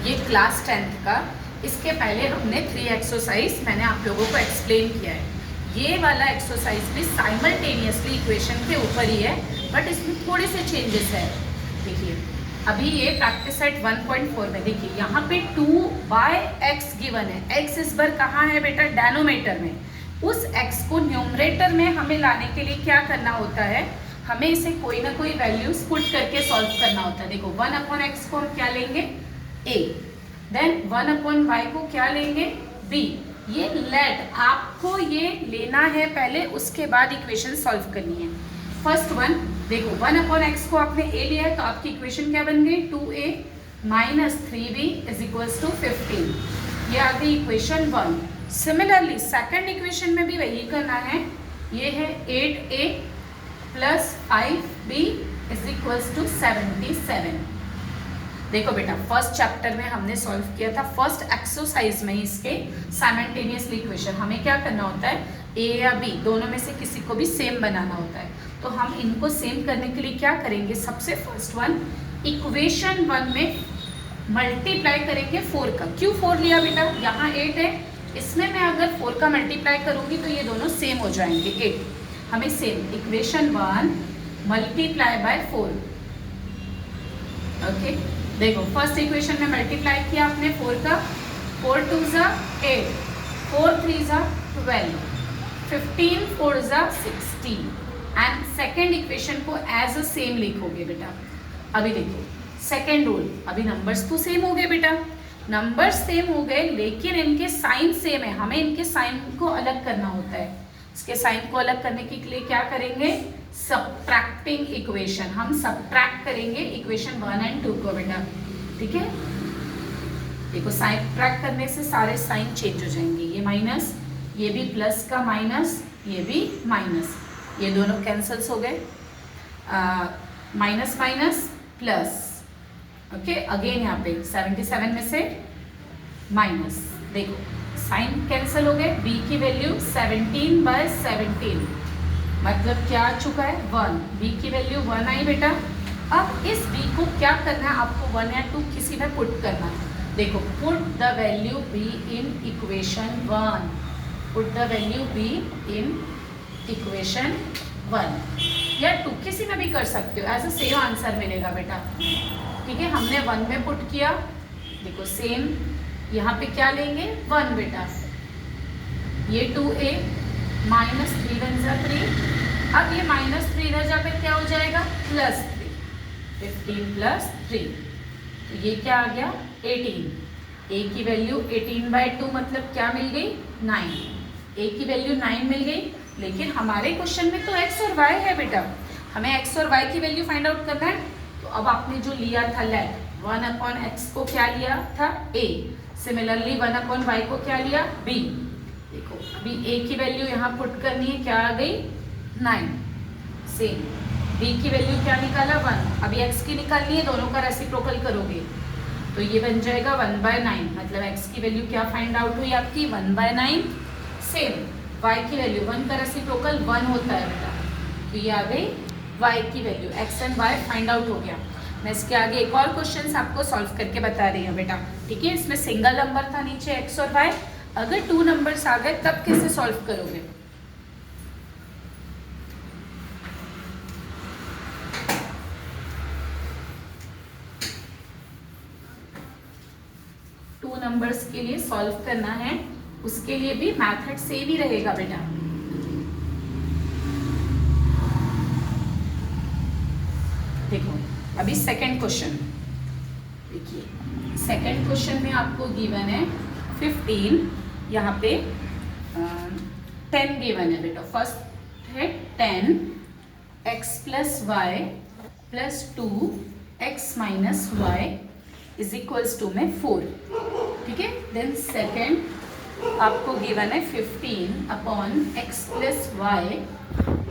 ये class 10th का। इसके पहले हमने 3 एक्सरसाइज मैंने आप लोगों को एक्सप्लेन किया है। ये वाला एक्सरसाइज भी साइमल्टेनियसली इक्वेशन के ऊपर ही है, बट इसमें थोड़े से चेंजेस है। देखिए अभी ये प्रैक्टिस सेट 1.4 में देखिए यहाँ पे 2/x गिवन है। x इस बार कहाँ है बेटा? डेनोमीटर में। उस x को न्यूमरेटर में हमें लाने के लिए क्या करना होता है? हमें इसे कोई ना कोई वैल्यूज पुट करके सॉल्व करना होता है। देखो 1/x को हम क्या लेंगे? a, देन 1/y को क्या लेंगे? b। ये लेट आपको ये लेना है पहले, उसके बाद इक्वेशन सॉल्व करनी है। फर्स्ट वन देखो 1/x को आपने a लिया है तो आपकी इक्वेशन क्या बन गई? 2a minus 3b is equals to 15। ये आ गई इक्वेशन 1। सिमिलरली सेकंड इक्वेशन में भी वही करना है। ये है 8a plus 5b is equals to 77। देखो बेटा फर्स्ट चैप्टर में हमने सॉल्व किया था फर्स्ट एक्सरसाइज में इसके साइमल्टेनियसली इक्वेशन। हमें क्या करना होता है? a या b दोनों में से किसी को भी सेम बनाना होता है। तो हम इनको सेम करने के लिए क्या करेंगे? सबसे फर्स्ट वन इक्वेशन 1 में मल्टीप्लाई करेंगे 4 का। क्यों 4 लिया बेटा? यहाँ 8 है, इसमें मैं अगर 4 का मल्टीप्लाई करूंगी तो ये दोनों सेम हो जाएंगे। 8 हमें same equation 1 multiply by 4। Okay देखो फर्स्ट इक्वेशन में मल्टीप्लाई किया आपने 4 का। 4 2 ज़ा 8, 4 3 ज़ा 12, 15 4 ज़ा 16 एंड सेकेंड इक्वेशन को एज अ सेम लिखोगे बेटा। अभी देखो सेकेंड रूल, अभी नंबर्स तो सेम हो गए बेटा, नंबर्स सेम हो गए लेकिन इनके साइन सेम है। हमें इनके साइन को अलग करना होता है। इसके साइन को अलग करने के लिए क्या करेंगे? Subtracting equation. हम सबट्रैक्ट करेंगे इक्वेशन 1 एंड 2 को बेटा। ठीक है देखो सबट्रैक्ट करने से सारे साइन चेंज हो जाएंगे। ये माइनस, ये भी प्लस का माइनस, ये भी माइनस, ये दोनों कैंसल्स हो गए। Minus minus plus. Okay again यहाँ पे 77 में से माइनस। देखो साइन कैंसिल हो गए। b की वैल्यू 17/17 मतलब क्या आ चुका है? 1। b की वैल्यू 1 आई बेटा। अब इस b को क्या करना है? आपको 1 या 2 किसी में पुट करना है। देखो put the value b in equation 1। Put the value b in equation 1 या 2 किसी में भी कर सकते हो, एज अ सेम आंसर मिलेगा बेटा। ठीक है हमने 1 में पुट किया। देखो सेम यहाँ पे क्या लेंगे? 1 बेटा। ये 2a माइनस 3 1 ज़ा 3। अब ये माइनस 3 इधर जाकर क्या हो जाएगा? प्लस 3। 15 प्लस 3 तो ये क्या आ गया? 18। a की वैल्यू 18/2 मतलब क्या मिल गई? 9। a की वैल्यू 9 मिल गई। लेकिन हमारे क्वेश्चन में तो x और y है बेटा, हमें x और y की वैल्यू फाइंड आउट करना है। तो अब आपने जो लिया था लेट 1/x को क्या लिया था? a। सिमिलरली 1/y को क्या लिया? b। देखो अभी a की वैल्यू यहाँ पुट करनी है, क्या आ गई? 9। सेम b की वैल्यू क्या निकाला? 1। अभी x की निकालनी है, दोनों का रेसिप्रोकल करोगे तो ये बन जाएगा 1/9 मतलब x की वैल्यू क्या फाइंड आउट हुई आपकी? 1/9। सेम y की वैल्यू 1 का रेसिप्रोकल 1 होता है बेटा, तो ये आ गई y की value. x and y find out हो गया। मैं इसके आगे एक और क्वेश्चन आपको सॉल्व करके बता रही हूँ बेटा। ठीक है इसमें सिंगल नंबर था नीचे x और y, अगर 2 नंबर्स आ गए तब कैसे सॉल्व करोगे? टू नंबर्स के लिए सॉल्व करना है, उसके लिए भी मेथड सेम ही रहेगा बेटा। देखो अभी सेकंड क्वेश्चन देखिए। सेकंड क्वेश्चन में आपको गिवन है 15, यहाँ पे 10 गिवन है बेटा। फर्स्ट है 10x प्लस वाई प्लस 2x minus y is equals to में 4। ठीक है देन सेकेंड आपको गिवन है 15/x plus y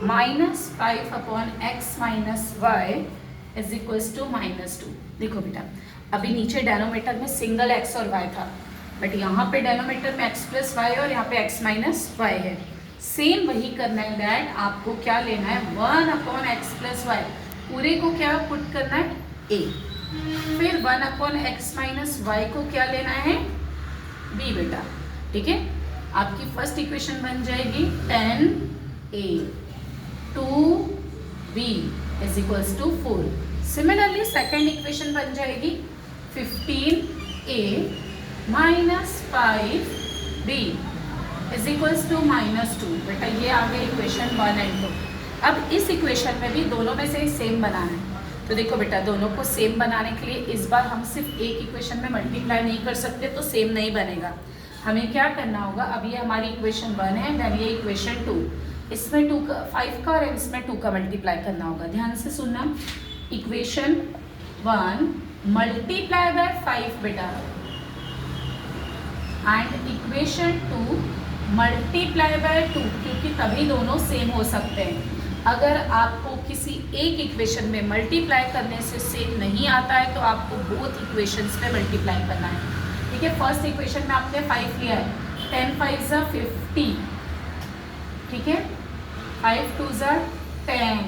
minus 5/x minus y is equals to -2। देखो बेटा अभी नीचे डेनोमीटर में सिंगल x और y था, बट यहाँ पे डेनोमीटर में x प्लस वाई और यहाँ पे x माइनस वाई है। सेम वही करना है दैट आपको क्या लेना है? 1/x प्लस वाई पूरे को क्या पुट करना है? a। फिर 1/x माइनस वाई को क्या लेना है, b बेटा, ठीक है। आपकी फर्स्ट इक्वेशन बन जाएगी 10a 2b is equals to 4। Similarly second equation बन जाएगी 15a minus 5b is equals to -2। बेटा ये आ गई इक्वेशन 1 एंड 2। अब इस इक्वेशन में भी दोनों में से सेम बनाना है। तो देखो बेटा, दोनों को सेम बनाने के लिए इस बार हम सिर्फ एक इक्वेशन में मल्टीप्लाई नहीं कर सकते, तो सेम नहीं बनेगा। हमें क्या करना होगा, अब ये हमारी इक्वेशन 1 है, देन ये इक्वेशन 2, इसमें 5 का और इसमें 2 का मल्टीप्लाई करना होगा। ध्यान से सुनना, इक्वेशन 1 मल्टीप्लाई बाय 5 बेटा, एंड इक्वेशन 2 मल्टीप्लाई बाय 2, क्योंकि तभी दोनों सेम हो सकते हैं। अगर आपको किसी एक इक्वेशन में मल्टीप्लाई करने से सेम नहीं आता है तो आपको बोथ इक्वेशंस पे मल्टीप्लाई करना है, ठीक है। फर्स्ट इक्वेशन में आपने 5 लिया है, 10 5 ज़ा 50, ठीक है, 5 2 ज़ा 10,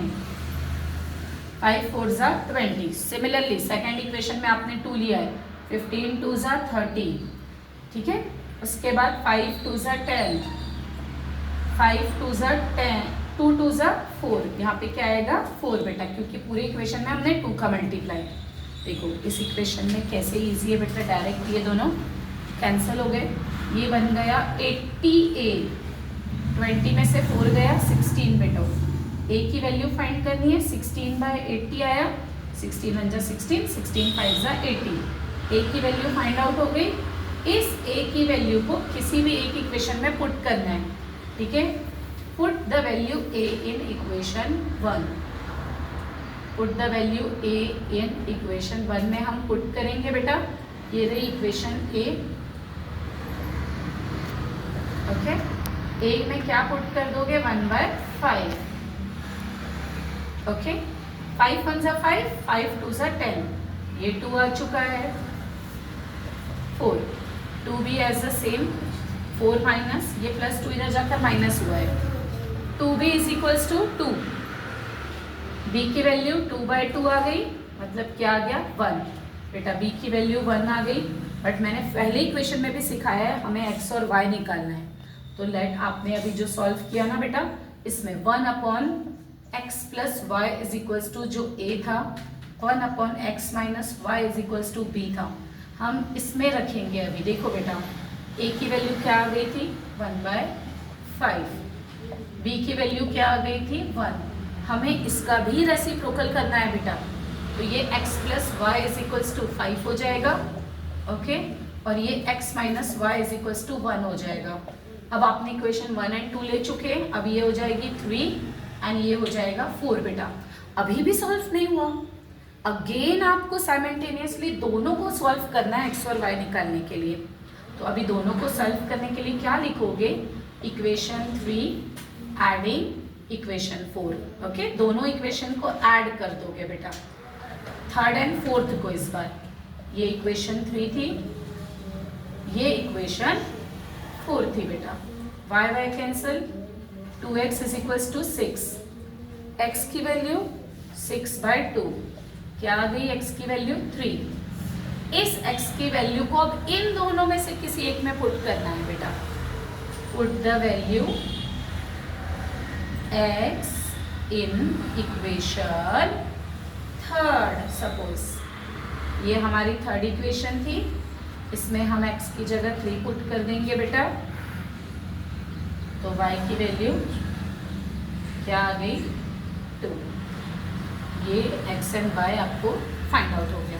5 4 ज़ा 20। सिमिलरली सेकेंड इक्वेशन में आपने 2 लिया है, 15 2 ज़ा 30, ठीक है। उसके बाद 5 2 ज़ा 10, 5 2 ज़ा 10, 2 2 ज़ा 4, यहाँ पे क्या आएगा 4 बेटा, क्योंकि पूरे इक्वेशन में हमने 2 का मल्टीप्लाई। देखो इस इक्वेशन में कैसे इजी है बेटा, डायरेक्ट ये दोनों कैंसिल हो गए, ये बन गया 80a, 20 में से 4 गया 16 बेटा, a की वैल्यू फाइंड करनी है, 16/80 आया, 16 1 जा 16, 16 5 जा 80, a की वैल्यू फाइंड आउट हो गई। इस a की वैल्यू को किसी भी एक इक्वेशन में पुट करना है, ठीक है। Put the value a in equation 1. Put the value a in equation 1 में हम पुट करेंगे बेटा, ये रही इक्वेशन a, ओके। a में क्या पुट कर दोगे, 1/5, ओके। 5 1 ज़ा 5, 5 2 ज़ा 10, ये 2 आ चुका है, 4, 2 भी एज द सेम, 4 माइनस ये प्लस 2 इधर जाकर माइनस हुआ है, 2b is equals to 2, b की वैल्यू 2/2 आ गई, मतलब क्या आ गया 1 बेटा, b की वैल्यू 1 आ गई। बट मैंने पहले इक्वेशन में भी सिखाया है हमें x और y निकालना है, तो लेट आपने अभी जो सॉल्व किया ना बेटा, इसमें 1/x plus y is equals to जो a था, 1/x minus y is equals to b था, हम इसमें रखेंगे अभी। देखो बेटा, a की वैल्यू क्या आ गई थी 1/5, b की वैल्यू क्या आ गई थी 1, हमें इसका भी रेसिप्रोकल करना है बेटा, तो ये x plus y is equals to 5 हो जाएगा, ओके, और ये x minus y is equals to 1 हो जाएगा। अब आपने इक्वेशन 1 एंड 2 ले चुके हैं, अब ये हो जाएगी 3 एंड ये हो जाएगा 4 बेटा। अभी भी सॉल्व नहीं हुआ, अगेन आपको साइमल्टेनियसली दोनों को सॉल्व करना है x और y निकालने के लिए। तो अभी दोनों को सॉल्व करने के लिए क्या लिखोगे, इक्वेशन 3 एडिंग इक्वेशन 4, ओके। दोनों इक्वेशन को ऐड कर दोगे बेटा, थर्ड एंड फोर्थ को। इस बार ये इक्वेशन 3 थी, ये इक्वेशन 4 थी बेटा, y y cancel, 2x is equals to 6, x की वैल्यू 6/2, क्या आ गई x की वैल्यू 3। इस x की वैल्यू को अब इन दोनों में से किसी एक में पुट करना है बेटा, put the value x in equation third. Suppose ये हमारी थर्ड इक्वेशन थी, इसमें हम x की जगह 3 पुट कर देंगे बेटा, तो y की वैल्यू क्या आ गई 2। ये x एंड y आपको फाइंड आउट हो गया।